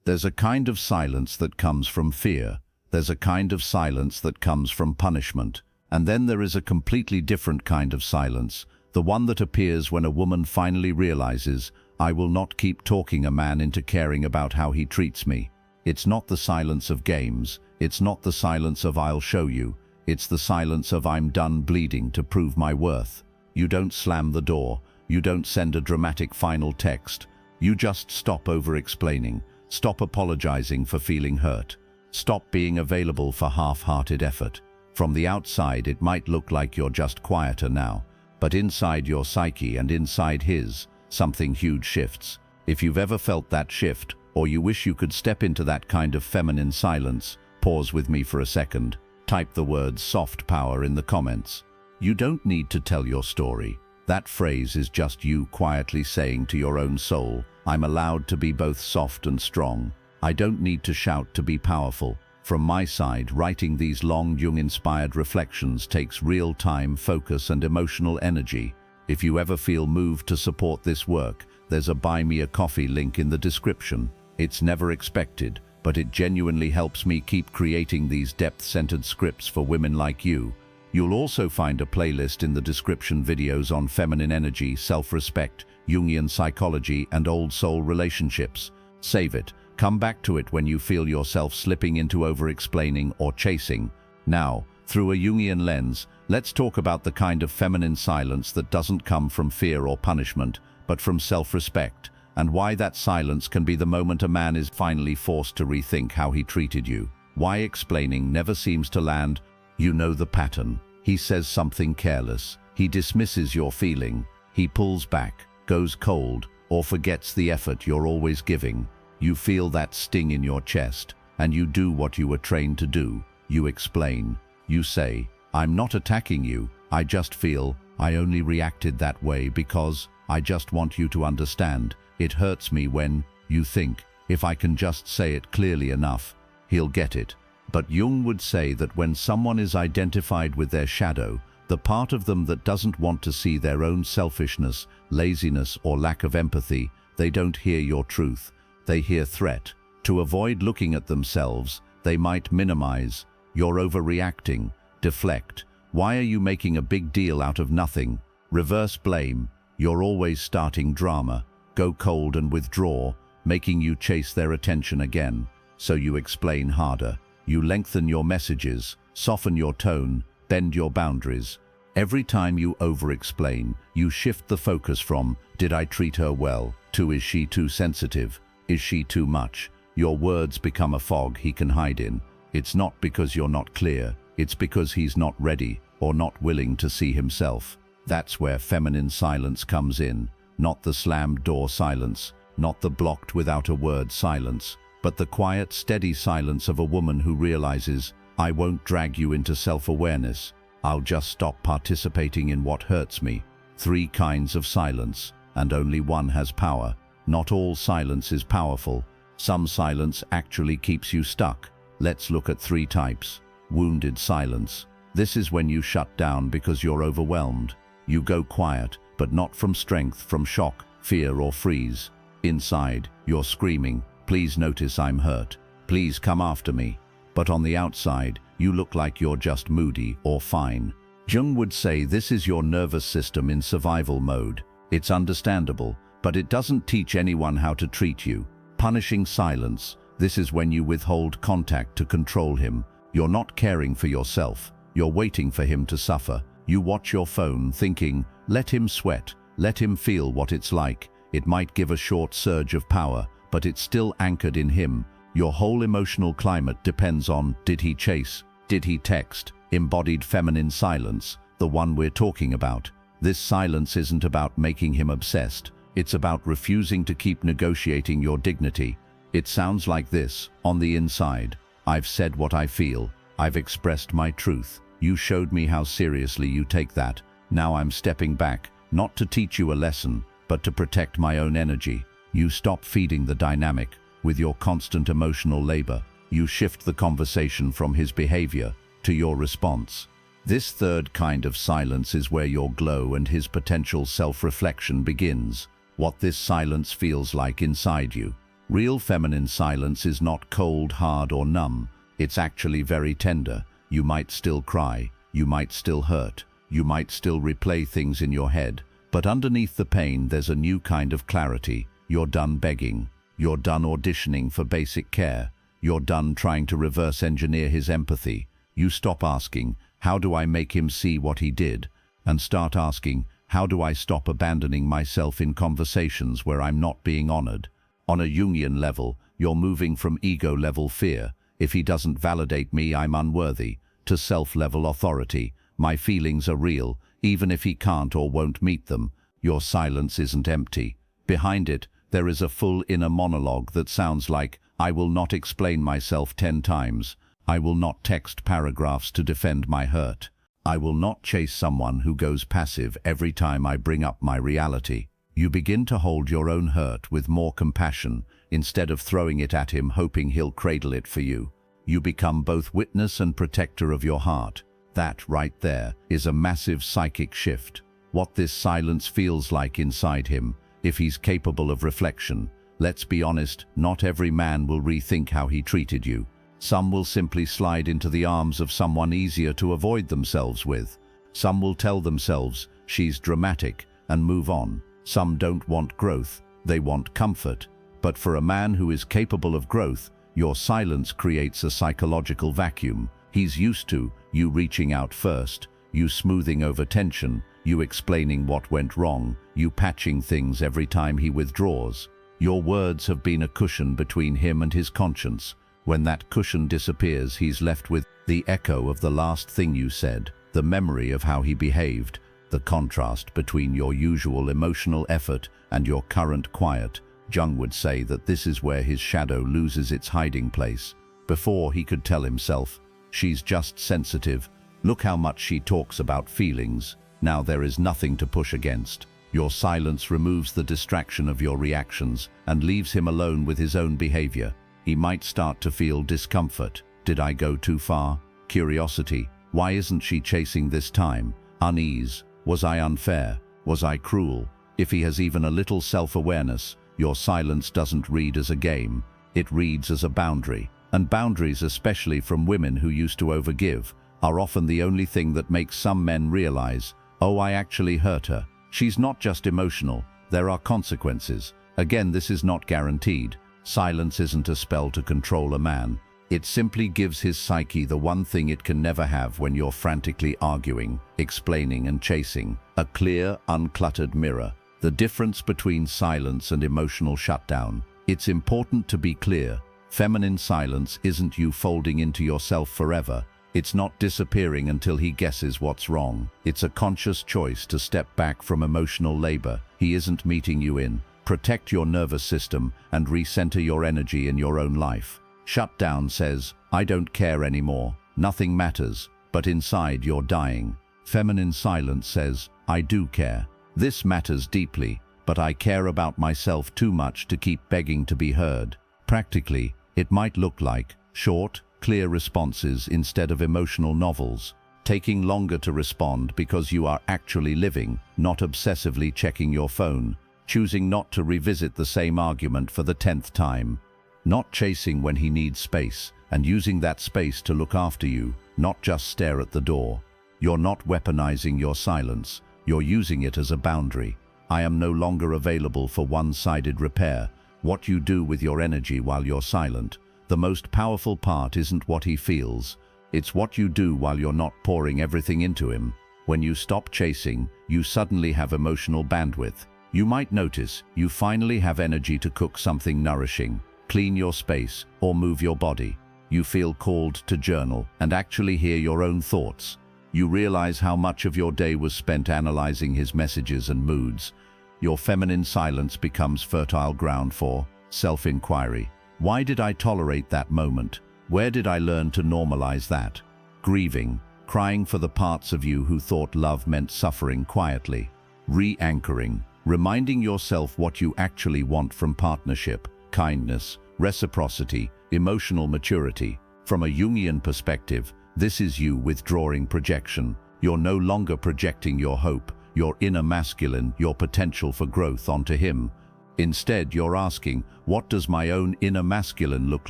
There's a kind of silence that comes from fear. There's a kind of silence that comes from punishment. And then there is a completely different kind of silence, the one that appears when a woman finally realizes, I will not keep talking a man into caring about how he treats me. It's not the silence of games. It's not the silence of I'll show you. It's the silence of I'm done bleeding to prove my worth. You don't slam the door. You don't send a dramatic final text. You just stop over-explaining. Stop apologizing for feeling hurt. Stop being available for half-hearted effort. From the outside, it might look like you're just quieter now, but inside your psyche and inside his, something huge shifts. If you've ever felt that shift, or you wish you could step into that kind of feminine silence, pause with me for a second. Type the words soft power in the comments. You don't need to tell your story. That phrase is just you quietly saying to your own soul, I'm allowed to be both soft and strong. I don't need to shout to be powerful. From my side, writing these long Jung-inspired reflections takes real time, focus and emotional energy. If you ever feel moved to support this work, there's a Buy Me a Coffee link in the description. It's never expected, but it genuinely helps me keep creating these depth-centered scripts for women like you. You'll also find a playlist in the description, videos on feminine energy, self-respect, Jungian psychology and old soul relationships. Save it. Come back to it when you feel yourself slipping into over-explaining or chasing. Now, through a Jungian lens, let's talk about the kind of feminine silence that doesn't come from fear or punishment, but from self-respect, and why that silence can be the moment a man is finally forced to rethink how he treated you. Why explaining never seems to land. You know the pattern. He says something careless. He dismisses your feeling. He pulls back, goes cold, or forgets the effort you're always giving. You feel that sting in your chest, and you do what you were trained to do. You explain. You say, I'm not attacking you. I just feel I only reacted that way because I just want you to understand. It hurts me when you think, if I can just say it clearly enough, he'll get it. But Jung would say that when someone is identified with their shadow, the part of them that doesn't want to see their own selfishness, laziness, or lack of empathy, they don't hear your truth. They hear threat. To avoid looking at themselves, they might minimize. You're overreacting. Deflect. Why are you making a big deal out of nothing? Reverse blame. You're always starting drama. Go cold and withdraw, making you chase their attention again. So you explain harder. You lengthen your messages, soften your tone, bend your boundaries. Every time you over-explain, you shift the focus from, did I treat her well, to is she too sensitive? Is she too much? Your words become a fog he can hide in. It's not because you're not clear, it's because he's not ready or not willing to see himself. That's where feminine silence comes in. Not the slammed door silence, not the blocked without a word silence, but the quiet, steady silence of a woman who realizes, I won't drag you into self-awareness. I'll just stop participating in what hurts me. 3 kinds of silence, and only one has power. Not all silence is powerful. Some silence actually keeps you stuck. Let's look at 3 types. Wounded silence. This is when you shut down because you're overwhelmed. You go quiet, but not from strength, from shock, fear, or freeze. Inside, you're screaming, please notice I'm hurt. Please come after me. But on the outside, you look like you're just moody or fine. Jung would say this is your nervous system in survival mode. It's understandable, but it doesn't teach anyone how to treat you. Punishing silence. This is when you withhold contact to control him. You're not caring for yourself. You're waiting for him to suffer. You watch your phone thinking, let him sweat, let him feel what it's like. It might give a short surge of power, but it's still anchored in him. Your whole emotional climate depends on, did he chase? Did he text? Embodied feminine silence, the one we're talking about. This silence isn't about making him obsessed. It's about refusing to keep negotiating your dignity. It sounds like this, on the inside. I've said what I feel. I've expressed my truth. You showed me how seriously you take that. Now I'm stepping back, not to teach you a lesson, but to protect my own energy. You stop feeding the dynamic with your constant emotional labor. You shift the conversation from his behavior to your response. This 3rd kind of silence is where your glow and his potential self-reflection begins. What this silence feels like inside you. Real feminine silence is not cold, hard, or numb. It's actually very tender. You might still cry, you might still hurt, you might still replay things in your head, but underneath the pain there's a new kind of clarity. You're done begging. You're done auditioning for basic care. You're done trying to reverse engineer his empathy. You stop asking, how do I make him see what he did? And start asking, how do I stop abandoning myself in conversations where I'm not being honored? On a Jungian level, you're moving from ego-level fear, if he doesn't validate me, I'm unworthy, to self-level authority. My feelings are real, even if he can't or won't meet them. Your silence isn't empty. Behind it, there is a full inner monologue that sounds like, I will not explain myself 10 times. I will not text paragraphs to defend my hurt. I will not chase someone who goes passive every time I bring up my reality. You begin to hold your own hurt with more compassion, instead of throwing it at him hoping he'll cradle it for you. You become both witness and protector of your heart. That, right there, is a massive psychic shift. What this silence feels like inside him, if he's capable of reflection. Let's be honest, not every man will rethink how he treated you. Some will simply slide into the arms of someone easier to avoid themselves with. Some will tell themselves, she's dramatic, and move on. Some don't want growth, they want comfort. But for a man who is capable of growth, your silence creates a psychological vacuum. He's used to you reaching out first, you smoothing over tension, you explaining what went wrong, you patching things every time he withdraws. Your words have been a cushion between him and his conscience. When that cushion disappears, he's left with the echo of the last thing you said, the memory of how he behaved, the contrast between your usual emotional effort and your current quiet. Jung would say that this is where his shadow loses its hiding place. Before he could tell himself, she's just sensitive. Look how much she talks about feelings. Now there is nothing to push against. Your silence removes the distraction of your reactions and leaves him alone with his own behavior. He might start to feel discomfort. Did I go too far? Curiosity. Why isn't she chasing this time? Unease. Was I unfair? Was I cruel? If he has even a little self-awareness, your silence doesn't read as a game. It reads as a boundary. And boundaries, especially from women who used to overgive, are often the only thing that makes some men realize, oh, I actually hurt her. She's not just emotional. There are consequences. Again, this is not guaranteed. Silence isn't a spell to control a man. It simply gives his psyche the one thing it can never have when you're frantically arguing, explaining and chasing. A clear, uncluttered mirror. The difference between silence and emotional shutdown. It's important to be clear. Feminine silence isn't you folding into yourself forever. It's not disappearing until he guesses what's wrong. It's a conscious choice to step back from emotional labor. He isn't meeting you in. Protect your nervous system and recenter your energy in your own life. Shutdown says, I don't care anymore. Nothing matters. But inside you're dying. Feminine silence says, I do care. This matters deeply, but I care about myself too much to keep begging to be heard. Practically, it might look like short, clear responses instead of emotional novels, taking longer to respond because you are actually living, not obsessively checking your phone, choosing not to revisit the same argument for the 10th time, not chasing when he needs space, and using that space to look after you, not just stare at the door. You're not weaponizing your silence, you're using it as a boundary. I am no longer available for one-sided repair. What you do with your energy while you're silent. The most powerful part isn't what he feels, it's what you do while you're not pouring everything into him. When you stop chasing, you suddenly have emotional bandwidth. You might notice you finally have energy to cook something nourishing, clean your space, or move your body. You feel called to journal and actually hear your own thoughts. You realize how much of your day was spent analyzing his messages and moods. Your feminine silence becomes fertile ground for self-inquiry. Why did I tolerate that moment? Where did I learn to normalize that? Grieving, crying for the parts of you who thought love meant suffering quietly. Re-anchoring, reminding yourself what you actually want from partnership, kindness, reciprocity, emotional maturity. From a Jungian perspective, this is you withdrawing projection. You're no longer projecting your hope, your inner masculine, your potential for growth onto him. Instead, you're asking, what does my own inner masculine look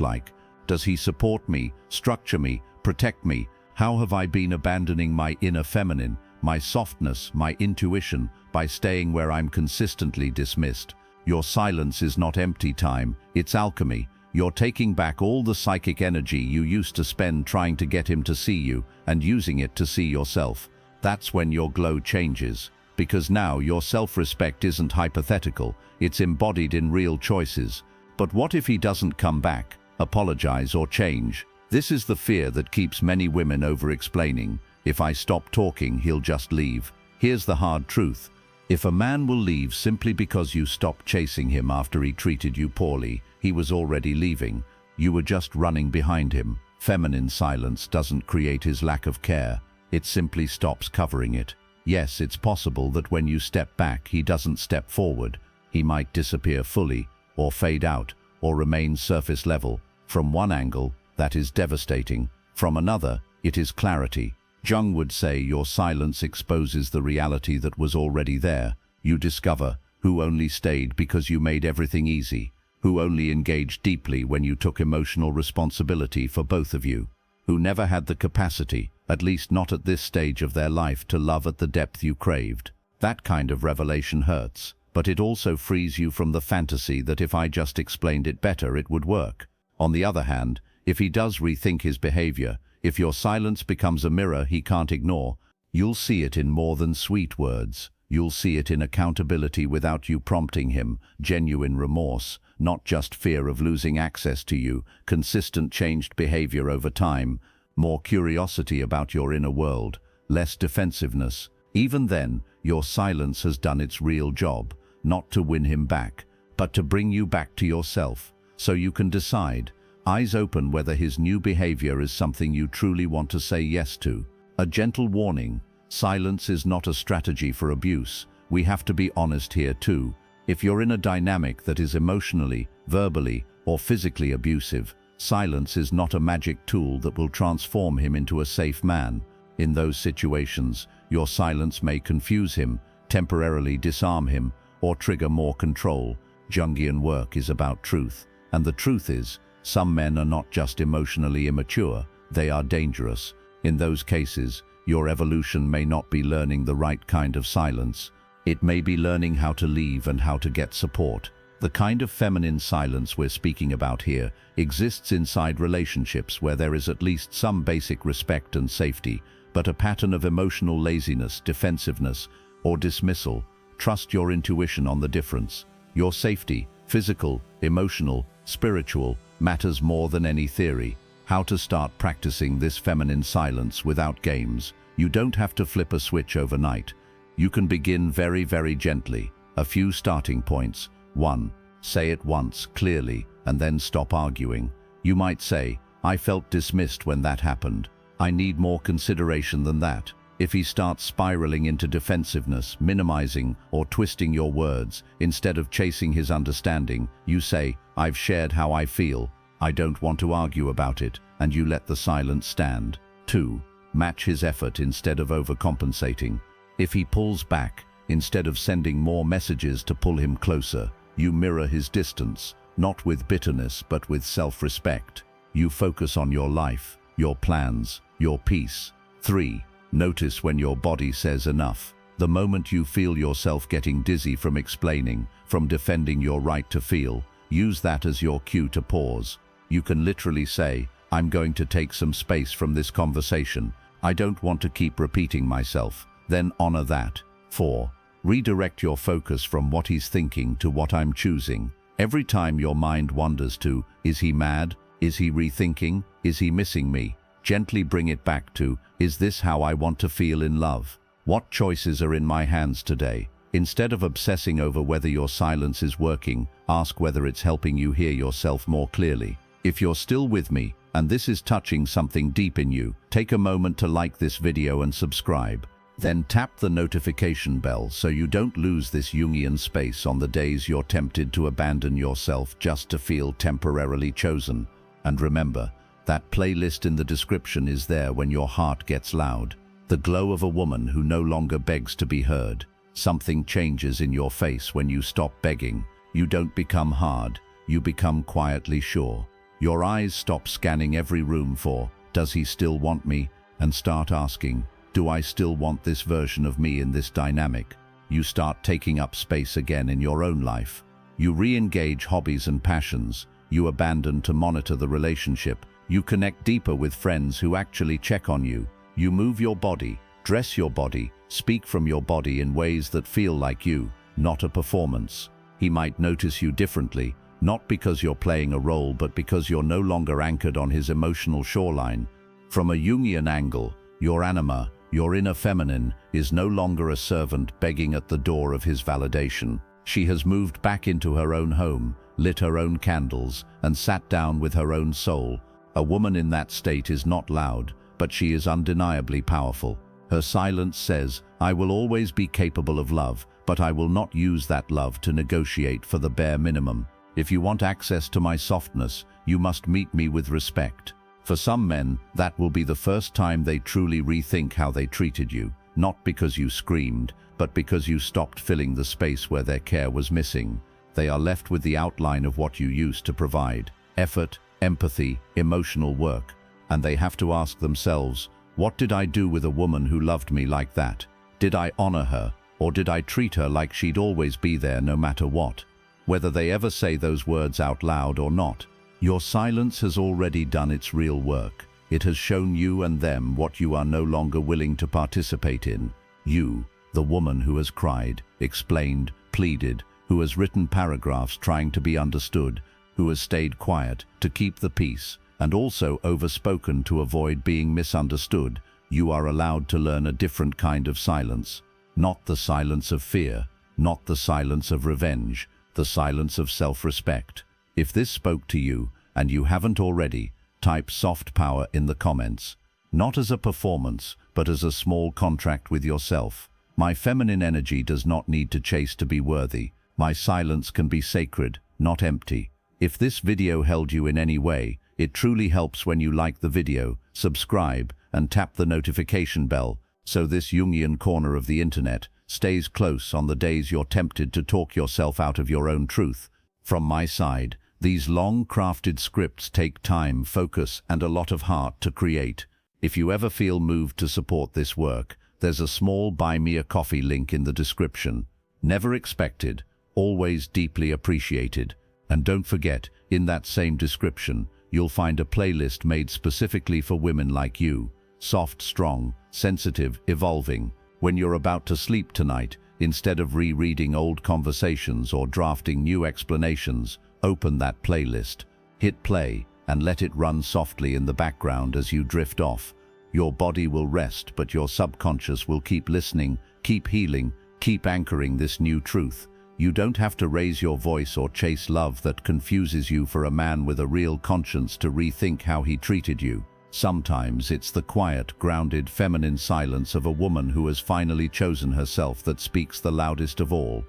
like? Does he support me, structure me, protect me? How have I been abandoning my inner feminine, my softness, my intuition, by staying where I'm consistently dismissed? Your silence is not empty time, it's alchemy. You're taking back all the psychic energy you used to spend trying to get him to see you and using it to see yourself. That's when your glow changes, because now your self-respect isn't hypothetical, it's embodied in real choices. But what if he doesn't come back, apologize, or change? This is the fear that keeps many women over-explaining. If I stop talking, he'll just leave. Here's the hard truth. If a man will leave simply because you stopped chasing him after he treated you poorly, he was already leaving. You were just running behind him. Feminine silence doesn't create his lack of care. It simply stops covering it. Yes, it's possible that when you step back, he doesn't step forward. He might disappear fully, or fade out, or remain surface level. From one angle, that is devastating. From another, it is clarity. Jung would say your silence exposes the reality that was already there. You discover who only stayed because you made everything easy, who only engaged deeply when you took emotional responsibility for both of you, who never had the capacity, at least not at this stage of their life, to love at the depth you craved. That kind of revelation hurts, but it also frees you from the fantasy that if I just explained it better, it would work. On the other hand, if he does rethink his behavior, if your silence becomes a mirror he can't ignore, you'll see it in more than sweet words. You'll see it in accountability without you prompting him, genuine remorse, not just fear of losing access to you, consistent changed behavior over time, more curiosity about your inner world, less defensiveness. Even then, your silence has done its real job, not to win him back, but to bring you back to yourself, so you can decide, eyes open, whether his new behavior is something you truly want to say yes to. A gentle warning: silence is not a strategy for abuse. We have to be honest here too. If you're in a dynamic that is emotionally, verbally, or physically abusive, silence is not a magic tool that will transform him into a safe man. In those situations, your silence may confuse him, temporarily disarm him, or trigger more control. Jungian work is about truth, and the truth is, some men are not just emotionally immature, they are dangerous. In those cases, your evolution may not be learning the right kind of silence. It may be learning how to leave and how to get support. The kind of feminine silence we're speaking about here exists inside relationships where there is at least some basic respect and safety, but a pattern of emotional laziness, defensiveness, or dismissal. Trust your intuition on the difference. Your safety, physical, emotional, spiritual, matters more than any theory. How to start practicing this feminine silence without games. You don't have to flip a switch overnight. You can begin very, very gently. A few starting points. 1. Say it once, clearly, and then stop arguing. You might say, I felt dismissed when that happened. I need more consideration than that. If he starts spiraling into defensiveness, minimizing, or twisting your words, instead of chasing his understanding, you say, I've shared how I feel. I don't want to argue about it, and you let the silence stand. 2. Match his effort instead of overcompensating. If he pulls back, instead of sending more messages to pull him closer, you mirror his distance, not with bitterness but with self-respect. You focus on your life, your plans, your peace. 3. Notice when your body says enough. The moment you feel yourself getting dizzy from explaining, from defending your right to feel, use that as your cue to pause. You can literally say, I'm going to take some space from this conversation. I don't want to keep repeating myself. Then honor that. 4. Redirect your focus from what he's thinking to what I'm choosing. Every time your mind wanders to, is he mad? Is he rethinking? Is he missing me? Gently bring it back to, is this how I want to feel in love? What choices are in my hands today? Instead of obsessing over whether your silence is working, ask whether it's helping you hear yourself more clearly. If you're still with me, and this is touching something deep in you, take a moment to like this video and subscribe. Then tap the notification bell so you don't lose this Jungian space on the days you're tempted to abandon yourself just to feel temporarily chosen. And remember, that playlist in the description is there when your heart gets loud. The glow of a woman who no longer begs to be heard. Something changes in your face when you stop begging. You don't become hard, you become quietly sure. Your eyes stop scanning every room for, does he still want me? And start asking, do I still want this version of me in this dynamic? You start taking up space again in your own life. You re-engage hobbies and passions. You abandon to monitor the relationship. You connect deeper with friends who actually check on you. You move your body, dress your body, speak from your body in ways that feel like you, not a performance. He might notice you differently, not because you're playing a role, but because you're no longer anchored on his emotional shoreline. From a Jungian angle, your anima, your inner feminine, is no longer a servant begging at the door of his validation. She has moved back into her own home, lit her own candles, and sat down with her own soul. A woman in that state is not loud, but she is undeniably powerful. Her silence says, I will always be capable of love, but I will not use that love to negotiate for the bare minimum. If you want access to my softness, you must meet me with respect. For some men, that will be the first time they truly rethink how they treated you, not because you screamed, but because you stopped filling the space where their care was missing. They are left with the outline of what you used to provide: effort, empathy, emotional work. And they have to ask themselves, what did I do with a woman who loved me like that? Did I honor her, or did I treat her like she'd always be there no matter what? Whether they ever say those words out loud or not, your silence has already done its real work. It has shown you and them what you are no longer willing to participate in. You, the woman who has cried, explained, pleaded, who has written paragraphs trying to be understood, who has stayed quiet to keep the peace, and also overspoken to avoid being misunderstood. You are allowed to learn a different kind of silence. Not the silence of fear, not the silence of revenge, the silence of self-respect. If this spoke to you, and you haven't already, type soft power in the comments. Not as a performance, but as a small contract with yourself. My feminine energy does not need to chase to be worthy. My silence can be sacred, not empty. If this video held you in any way, it truly helps when you like the video, subscribe, and tap the notification bell, so this Jungian corner of the internet stays close on the days you're tempted to talk yourself out of your own truth. From my side, these long-crafted scripts take time, focus, and a lot of heart to create. If you ever feel moved to support this work, there's a small Buy Me a Coffee link in the description. Never expected, always deeply appreciated. And don't forget, in that same description, you'll find a playlist made specifically for women like you. Soft, strong, sensitive, evolving. When you're about to sleep tonight, instead of rereading old conversations or drafting new explanations, open that playlist. Hit play and let it run softly in the background as you drift off. Your body will rest, but your subconscious will keep listening, keep healing, keep anchoring this new truth. You don't have to raise your voice or chase love that confuses you for a man with a real conscience to rethink how he treated you. Sometimes it's the quiet, grounded, feminine silence of a woman who has finally chosen herself that speaks the loudest of all.